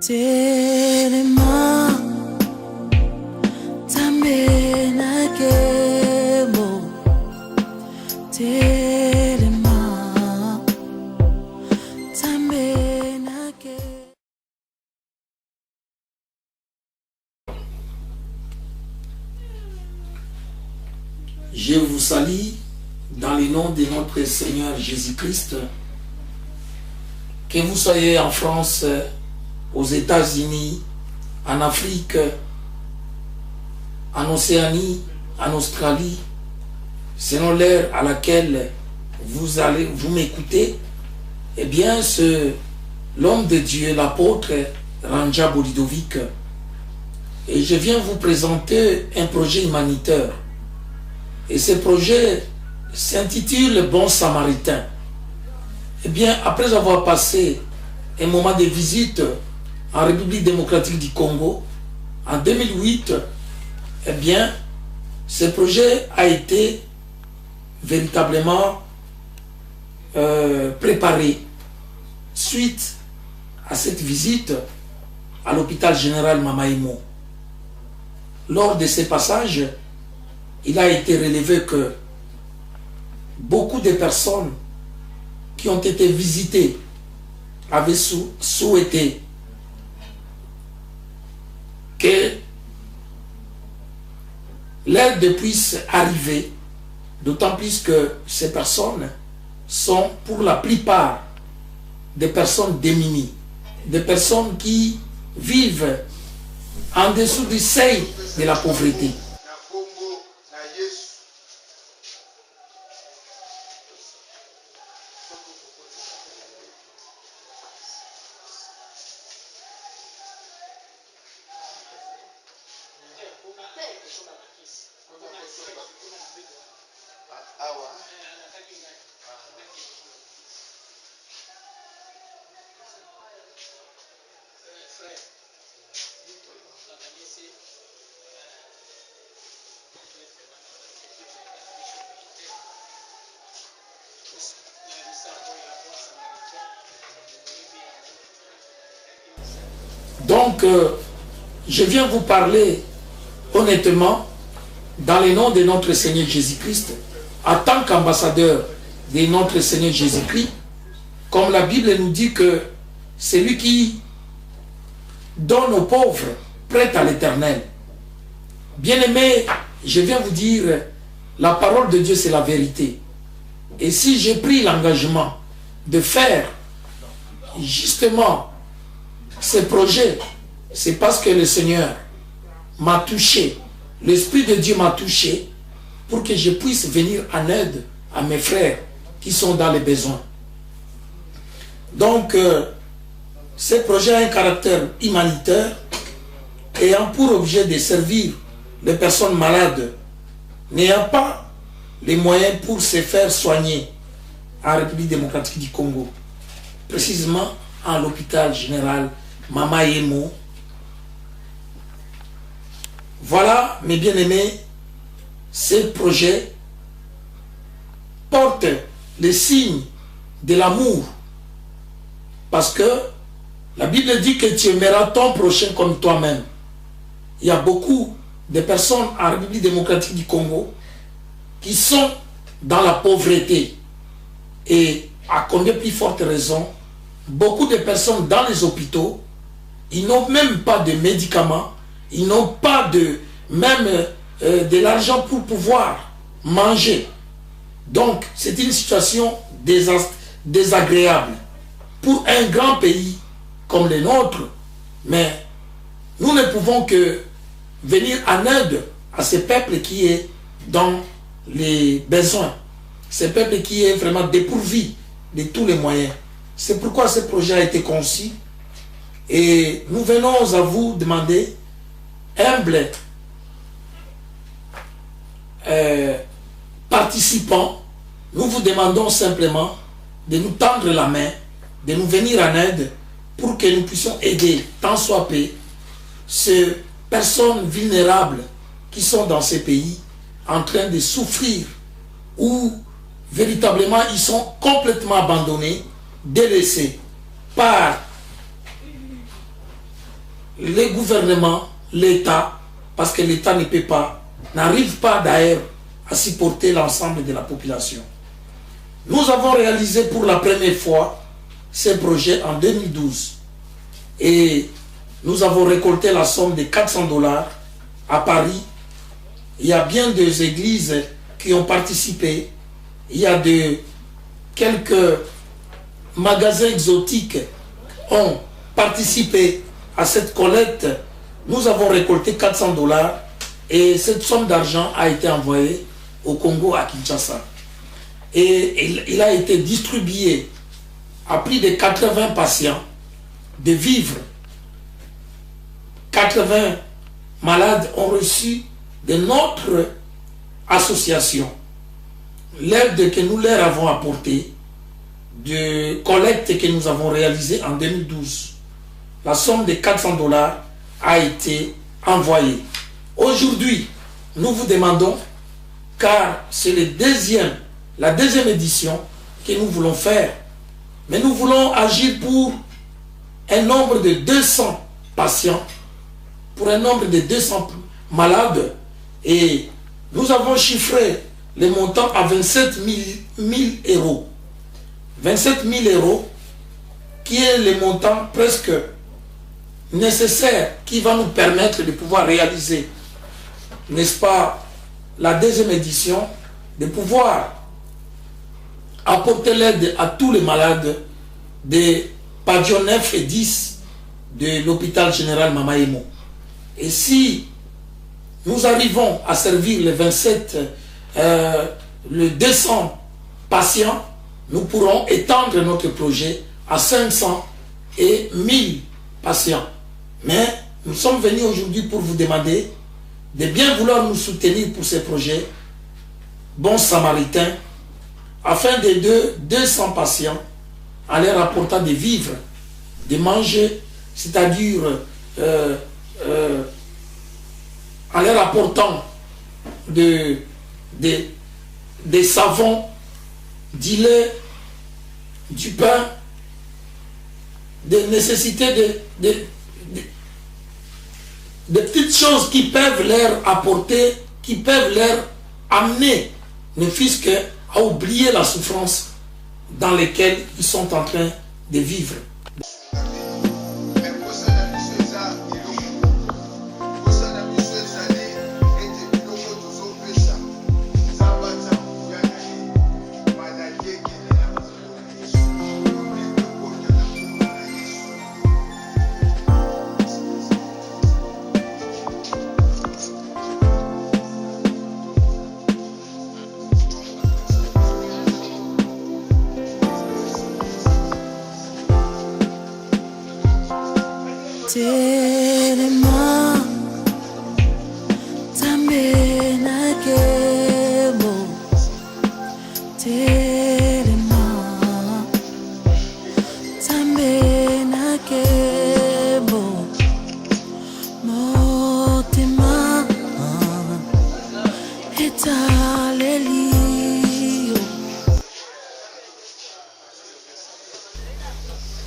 Telema Tambena Kemo Telema Tambena Kemo. Je vous salue dans le nom de notre Seigneur Jésus-Christ. Que vous soyez en France, aux États-Unis, en Afrique, en Océanie, en Australie, selon l'heure à laquelle vous m'écoutez, eh bien, c'est l'homme de Dieu, l'apôtre Ranja Bolidovic. Et je viens vous présenter un projet humanitaire. Et ce projet s'intitule « Bon Samaritain ». Eh bien, après avoir passé un moment de visite en République démocratique du Congo, en 2008, eh bien, ce projet a été véritablement préparé suite à cette visite à l'hôpital général Mamaimo. Lors de ces passages, il a été relevé que beaucoup de personnes qui ont été visitées avaient souhaité que l'aide puisse arriver, d'autant plus que ces personnes sont pour la plupart des personnes démunies, des personnes qui vivent en dessous du seuil de la pauvreté. Donc, je viens vous parler honnêtement dans le nom de notre Seigneur Jésus-Christ, en tant qu'ambassadeur de notre Seigneur Jésus-Christ, comme la Bible nous dit que celui qui donne aux pauvres prête à l'Éternel. Bien-aimés, je viens vous dire, la parole de Dieu c'est la vérité. Et si j'ai pris l'engagement de faire justement ce projet, c'est parce que le Seigneur m'a touché, l'Esprit de Dieu m'a touché pour que je puisse venir en aide à mes frères qui sont dans les besoins. Donc, ce projet a un caractère humanitaire ayant pour objet de servir les personnes malades n'ayant pas les moyens pour se faire soigner en République démocratique du Congo, précisément à l'hôpital général Mamaimo. Voilà, mes bien-aimés, ce projet porte les signes de l'amour, parce que la Bible dit que tu aimeras ton prochain comme toi-même. Il y a beaucoup de personnes en République démocratique du Congo qui sont dans la pauvreté, et à combien plus forte raison, beaucoup de personnes dans les hôpitaux, ils n'ont même pas de médicaments, ils n'ont pas de l'argent pour pouvoir manger. Donc, c'est une situation désagréable pour un grand pays comme le nôtre. Mais nous ne pouvons que venir en aide à ce peuple qui est dans les besoins, ce peuple qui est vraiment dépourvu de tous les moyens. C'est pourquoi ce projet a été conçu. Et nous venons à vous demander, humbles participants, nous vous demandons simplement de nous tendre la main, de nous venir en aide pour que nous puissions aider, tant soit peu, ces personnes vulnérables qui sont dans ces pays en train de souffrir, ou véritablement ils sont complètement abandonnés, délaissés par les gouvernements, l'État, parce que l'État ne peut pas, n'arrive pas d'ailleurs à supporter l'ensemble de la population. Nous avons réalisé pour la première fois ce projet en 2012 et nous avons récolté la somme de 400 $ à Paris. Il y a bien des églises qui ont participé, il y a quelques magasins exotiques ont participé à cette collecte. Nous avons récolté 400 $ et cette somme d'argent a été envoyée au Congo, à Kinshasa. Et il a été distribué à plus de 80 patients de vivres. 80 malades ont reçu de notre association l'aide que nous leur avons apportée de collecte que nous avons réalisée en 2012. La somme de 400 $ a été envoyée. Aujourd'hui, nous vous demandons, car c'est la deuxième édition que nous voulons faire, mais nous voulons agir pour un nombre de 200 patients, pour un nombre de 200 malades, et nous avons chiffré le montant à 27 000 €. 27 000 € qui est le montant presque nécessaire qui va nous permettre de pouvoir réaliser, n'est-ce pas, la deuxième édition, de pouvoir apporter l'aide à tous les malades des pavillons 9 et 10 de l'hôpital général Mamaemo. Et si nous arrivons à servir les 200 patients, nous pourrons étendre notre projet à 500 et 1000 patients. Mais nous sommes venus aujourd'hui pour vous demander de bien vouloir nous soutenir pour ces projets, bons samaritains, afin d'aider 200 patients en leur apportant des vivres, de manger, c'est-à-dire en leur apportant des savons, du lait, du pain, des nécessités de petites choses qui peuvent leur apporter, qui peuvent leur amener, ne fût-ce qu'à oublier la souffrance dans laquelle ils sont en train de vivre. Telema Tambe na kemo Telema Tambe na kemo Motema Etalelio.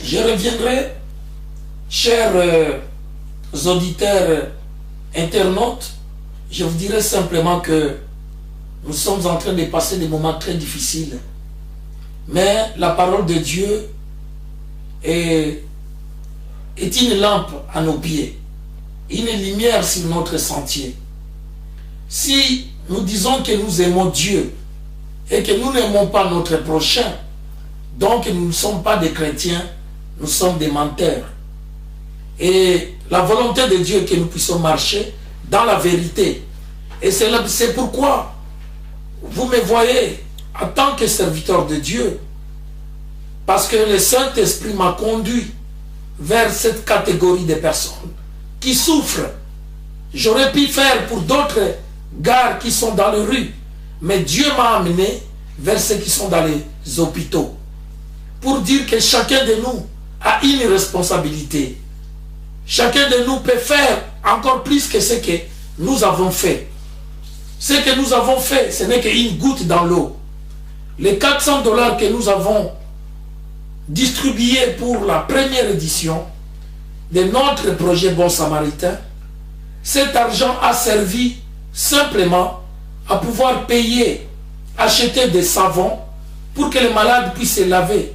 Je reviendrai, chers auditeurs internautes, je vous dirais simplement que nous sommes en train de passer des moments très difficiles. Mais la parole de Dieu est une lampe à nos pieds, une lumière sur notre sentier. Si nous disons que nous aimons Dieu et que nous n'aimons pas notre prochain, donc nous ne sommes pas des chrétiens, nous sommes des menteurs. Et la volonté de Dieu est que nous puissions marcher dans la vérité. Et c'est pourquoi vous me voyez en tant que serviteur de Dieu, parce que le Saint-Esprit m'a conduit vers cette catégorie de personnes qui souffrent. J'aurais pu faire pour d'autres gars qui sont dans les rues, mais Dieu m'a amené vers ceux qui sont dans les hôpitaux, pour dire que chacun de nous a une responsabilité. Chacun de nous peut faire encore plus que ce que nous avons fait. Ce que nous avons fait, ce n'est qu'une goutte dans l'eau. Les 400 $ que nous avons distribués pour la première édition, de notre projet Bon Samaritain, cet argent a servi simplement à pouvoir payer, acheter des savons pour que les malades puissent se laver,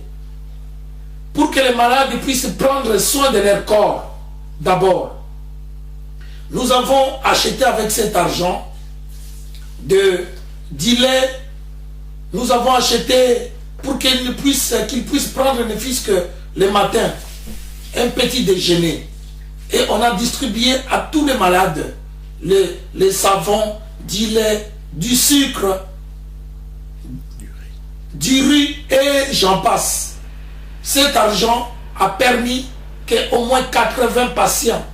pour que les malades puissent prendre soin de leur corps d'abord. Nous avons acheté avec cet argent du lait, nous avons acheté pour qu'ils puissent prendre ne fût-ce que le matin un petit déjeuner. Et on a distribué à tous les malades les savons, du lait, du sucre, du riz et j'en passe. Cet argent a permis qu'au moins 80 patients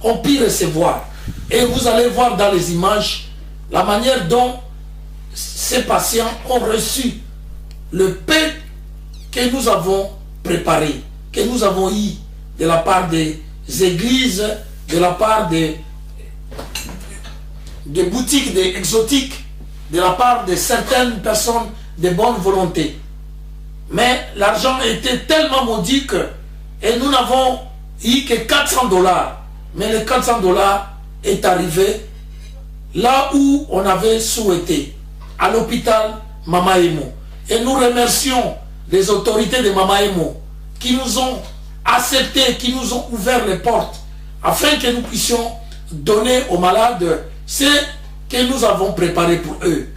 ont pu recevoir. Et vous allez voir dans les images la manière dont ces patients ont reçu le pain que nous avons préparé, que nous avons eu de la part des églises, de la part des boutiques exotiques, de la part de certaines personnes de bonne volonté. Mais l'argent était tellement maudit que, et nous n'avons eu que 400 $. Mais les 400 $ est arrivé là où on avait souhaité, à l'hôpital Mama Emo. Et nous remercions les autorités de Mama Emo qui nous ont accepté, qui nous ont ouvert les portes afin que nous puissions donner aux malades ce que nous avons préparé pour eux.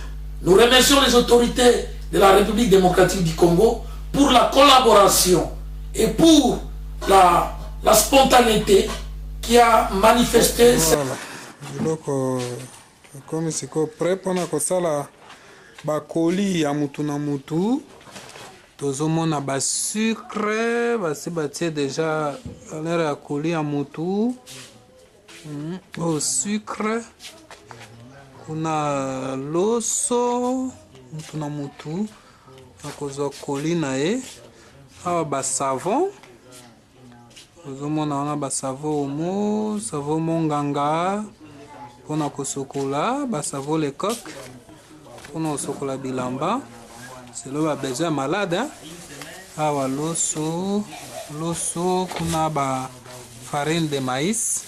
Nous remercions les autorités de la République démocratique du Congo pour la collaboration et pour la spontanéité qui a manifesté. Voilà. Comme c'est prêt pour la bakoli ya mutu na mutu. Tozomona ba sucre, basi batie déjà l'air ya koli ya mutu. Au sucre. Kuna loso mutu na mutu. Akozwa koli na e. Awa ba savon. Tozomona wana ba savon omo, savon monganga. Pona kosokola, ba savon le coq. Pona kosokola bilamba. C'est le besoin malade. Awa loso, kuna ba farine de maïs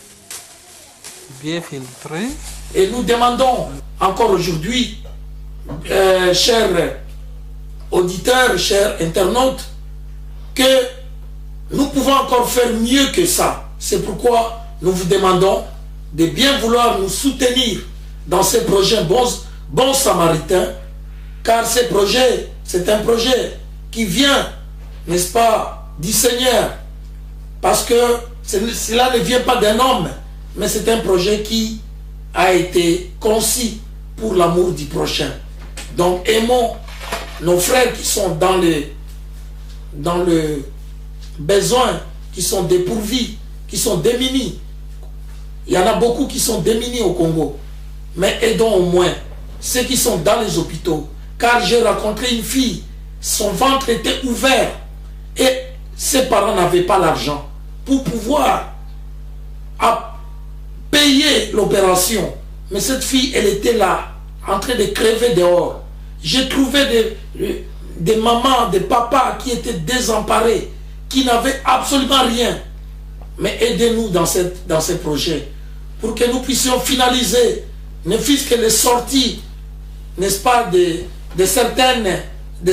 bien filtrée. Et nous demandons encore aujourd'hui, chers auditeurs, chers internautes, que nous pouvons encore faire mieux que ça. C'est pourquoi nous vous demandons de bien vouloir nous soutenir dans ces projets Bon Samaritain, car ces projets, c'est un projet qui vient, n'est-ce pas, du Seigneur, parce que cela ne vient pas d'un homme, mais c'est un projet qui a été conçu pour l'amour du prochain. Donc aimons nos frères qui sont dans le besoin, qui sont dépourvus, qui sont démunis. Il y en a beaucoup qui sont démunis au Congo, mais aidons au moins ceux qui sont dans les hôpitaux. Car j'ai rencontré une fille, son ventre était ouvert et ses parents n'avaient pas l'argent pour pouvoir payer l'opération. Mais cette fille, elle était là, en train de crever dehors. J'ai trouvé des mamans, des papas qui étaient désemparés, qui n'avaient absolument rien. Mais aidez-nous dans ces projets pour que nous puissions finaliser, ne fût-ce que les sorties, n'est-ce pas, de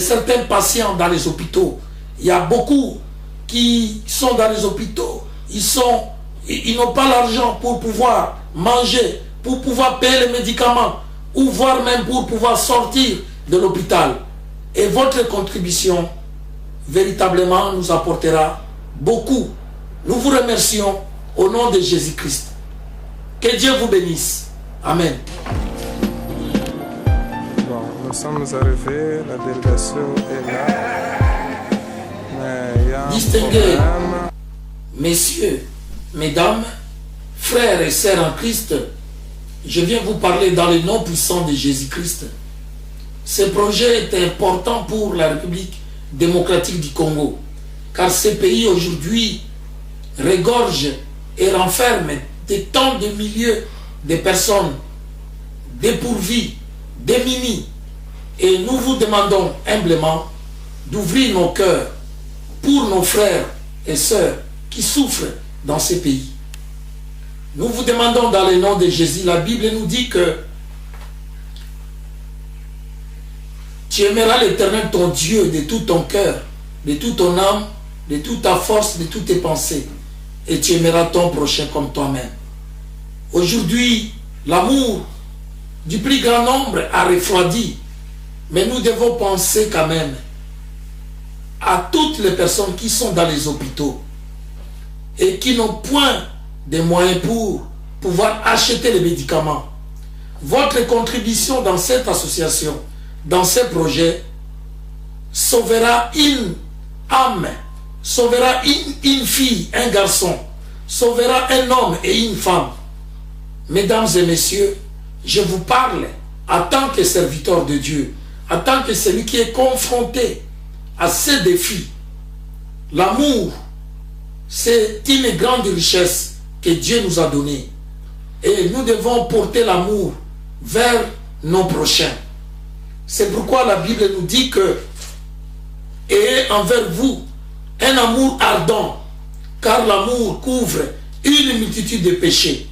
certains patients dans les hôpitaux. Il y a beaucoup qui sont dans les hôpitaux. Ils n'ont pas l'argent pour pouvoir manger, pour pouvoir payer les médicaments, ou voire même pour pouvoir sortir de l'hôpital. Et votre contribution, véritablement, nous apportera beaucoup. Nous vous remercions au nom de Jésus-Christ. Que Dieu vous bénisse. Amen. Bon, nous sommes arrivés, la délégation est là. Mais il y a un Distingués, problème. messieurs, mesdames, frères et sœurs en Christ, je viens vous parler dans le nom puissant de Jésus-Christ. Ce projet est important pour la République démocratique du Congo, car ce pays aujourd'hui regorge et renferme des tant de milliers de personnes dépourvues, démunies. Et nous vous demandons humblement d'ouvrir nos cœurs pour nos frères et sœurs qui souffrent dans ces pays. Nous vous demandons dans le nom de Jésus, la Bible nous dit que tu aimeras l'Éternel ton Dieu de tout ton cœur, de toute ton âme, de toute ta force, de toutes tes pensées. Et tu aimeras ton prochain comme toi-même. Aujourd'hui, l'amour du plus grand nombre a refroidi. Mais nous devons penser quand même à toutes les personnes qui sont dans les hôpitaux et qui n'ont point de moyens pour pouvoir acheter les médicaments. Votre contribution dans cette association, dans ce projet, sauvera une âme, sauvera une fille, un garçon, sauvera un homme et une femme. Mesdames et messieurs, je vous parle en tant que serviteur de Dieu, en tant que celui qui est confronté à ces défis. L'amour, c'est une grande richesse que Dieu nous a donnée. Et nous devons porter l'amour vers nos prochains. C'est pourquoi la Bible nous dit que ayez envers vous un amour ardent, car l'amour couvre une multitude de péchés.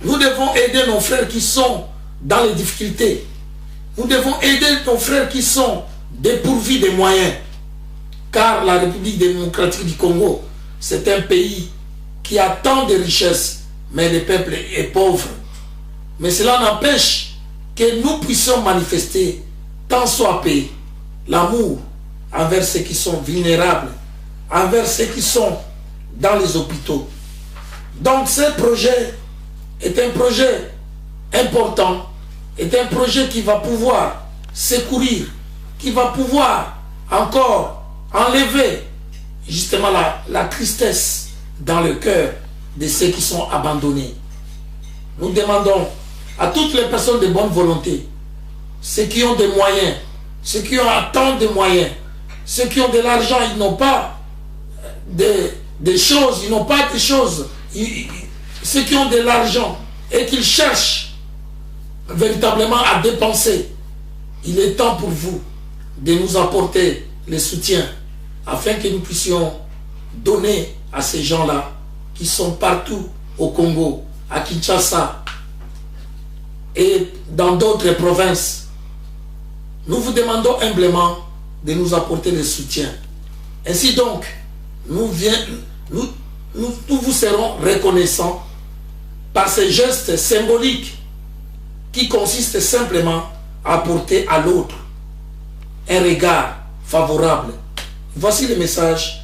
Nous devons aider nos frères qui sont dans les difficultés. Nous devons aider nos frères qui sont dépourvus des moyens. Car la République démocratique du Congo, c'est un pays qui a tant de richesses, mais le peuple est pauvre. Mais cela n'empêche que nous puissions manifester, tant soit peu, l'amour envers ceux qui sont vulnérables, envers ceux qui sont dans les hôpitaux. Donc ce projet est un projet important, est un projet qui va pouvoir secourir, qui va pouvoir encore enlever justement la tristesse dans le cœur de ceux qui sont abandonnés. Nous demandons à toutes les personnes de bonne volonté, ceux qui ont des moyens, ceux qui ont tant de moyens, ceux qui ont de l'argent, ils n'ont pas des choses, ils n'ont pas de choses, ceux qui ont de l'argent et qu'ils cherchent véritablement à dépenser, il est temps pour vous de nous apporter le soutien afin que nous puissions donner à ces gens-là qui sont partout au Congo, à Kinshasa et dans d'autres provinces. Nous vous demandons humblement de nous apporter le soutien. Ainsi donc, nous vous serons reconnaissants par ces gestes symboliques qui consistent simplement à apporter à l'autre un regard favorable. Voici le message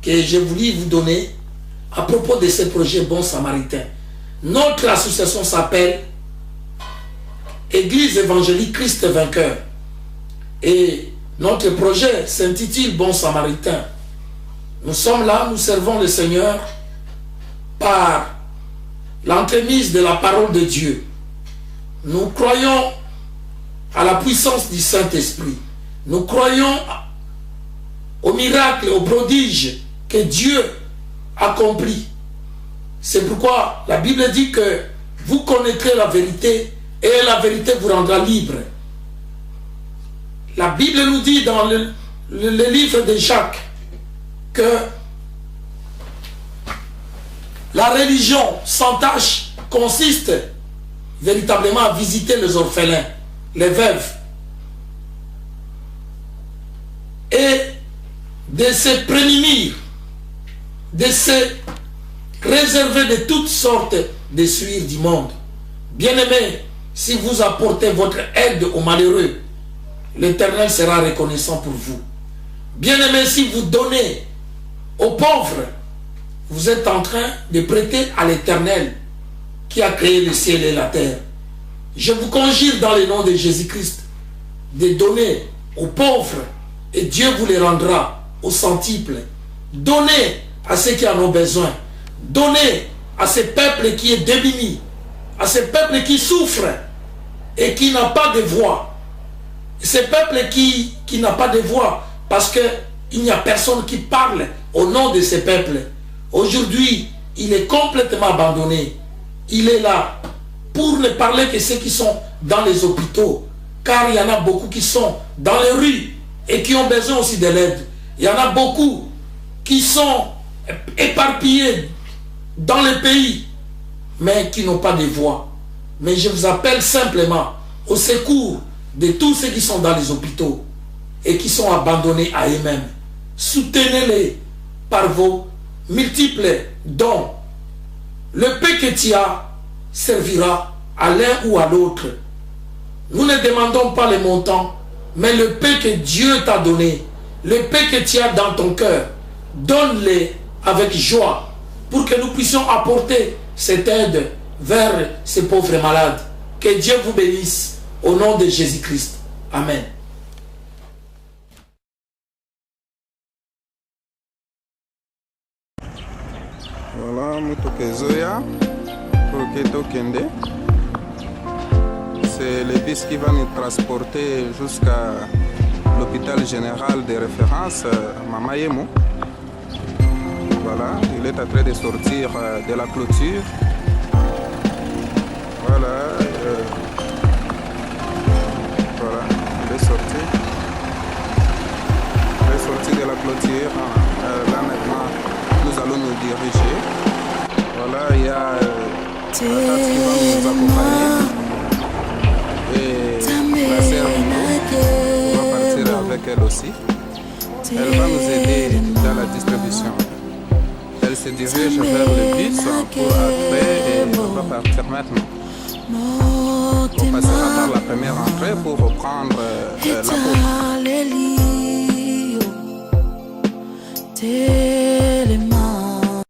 que je voulais vous donner à propos de ce projet Bon Samaritain. Notre association s'appelle Église évangélique Christ vainqueur. Et notre projet s'intitule Bon Samaritain. Nous sommes là, nous servons le Seigneur par l'entremise de la parole de Dieu. Nous croyons à la puissance du Saint-Esprit. Nous croyons au miracle, au prodige que Dieu accomplit. C'est pourquoi la Bible dit que vous connaîtrez la vérité et la vérité vous rendra libre. La Bible nous dit dans le livre de Jacques que la religion sans tâche consiste véritablement à visiter les orphelins, les veuves, et de se prémunir, de se réserver de toutes sortes de souillures du monde. Bien-aimés, si vous apportez votre aide aux malheureux, l'Éternel sera reconnaissant pour vous. Bien-aimés, si vous donnez aux pauvres, vous êtes en train de prêter à l'Éternel qui a créé le ciel et la terre. Je vous conjure dans le nom de Jésus-Christ de donner aux pauvres et Dieu vous les rendra au centuple. Donnez à ceux qui en ont besoin. Donnez à ce peuple qui est démuni, à ce peuple qui souffre et qui n'a pas de voix. Ce peuple qui n'a pas de voix parce qu'il n'y a personne qui parle au nom de ce peuple. Aujourd'hui, il est complètement abandonné. Il est là pour ne parler que ceux qui sont dans les hôpitaux. Car il y en a beaucoup qui sont dans les rues et qui ont besoin aussi de l'aide. Il y en a beaucoup qui sont éparpillés dans les pays, mais qui n'ont pas de voix. Mais je vous appelle simplement au secours de tous ceux qui sont dans les hôpitaux et qui sont abandonnés à eux-mêmes. Soutenez-les par vos multiples dons. Le peu que tu as servira à l'un ou à l'autre. Nous ne demandons pas les montants, mais le peu que Dieu t'a donné, le peu que tu as dans ton cœur, donne-les avec joie pour que nous puissions apporter cette aide vers ces pauvres malades. Que Dieu vous bénisse au nom de Jésus-Christ. Amen. Voilà, Mutokezoya, Proketo Kende. C'est le bus qui va nous transporter jusqu'à l'hôpital général de référence Mamayemo. Voilà, il est en train de sortir de la clôture. Voilà, voilà, il est sorti. Il est sorti de la clôture. Là maintenant, nous allons nous diriger. Voilà, il y a la qui va nous accompagner. Et la sœur va partir avec elle aussi. Elle va nous aider dans la distribution. Elle se dirige vers le bus pour après et on va partir maintenant. On passera par la première entrée pour reprendre la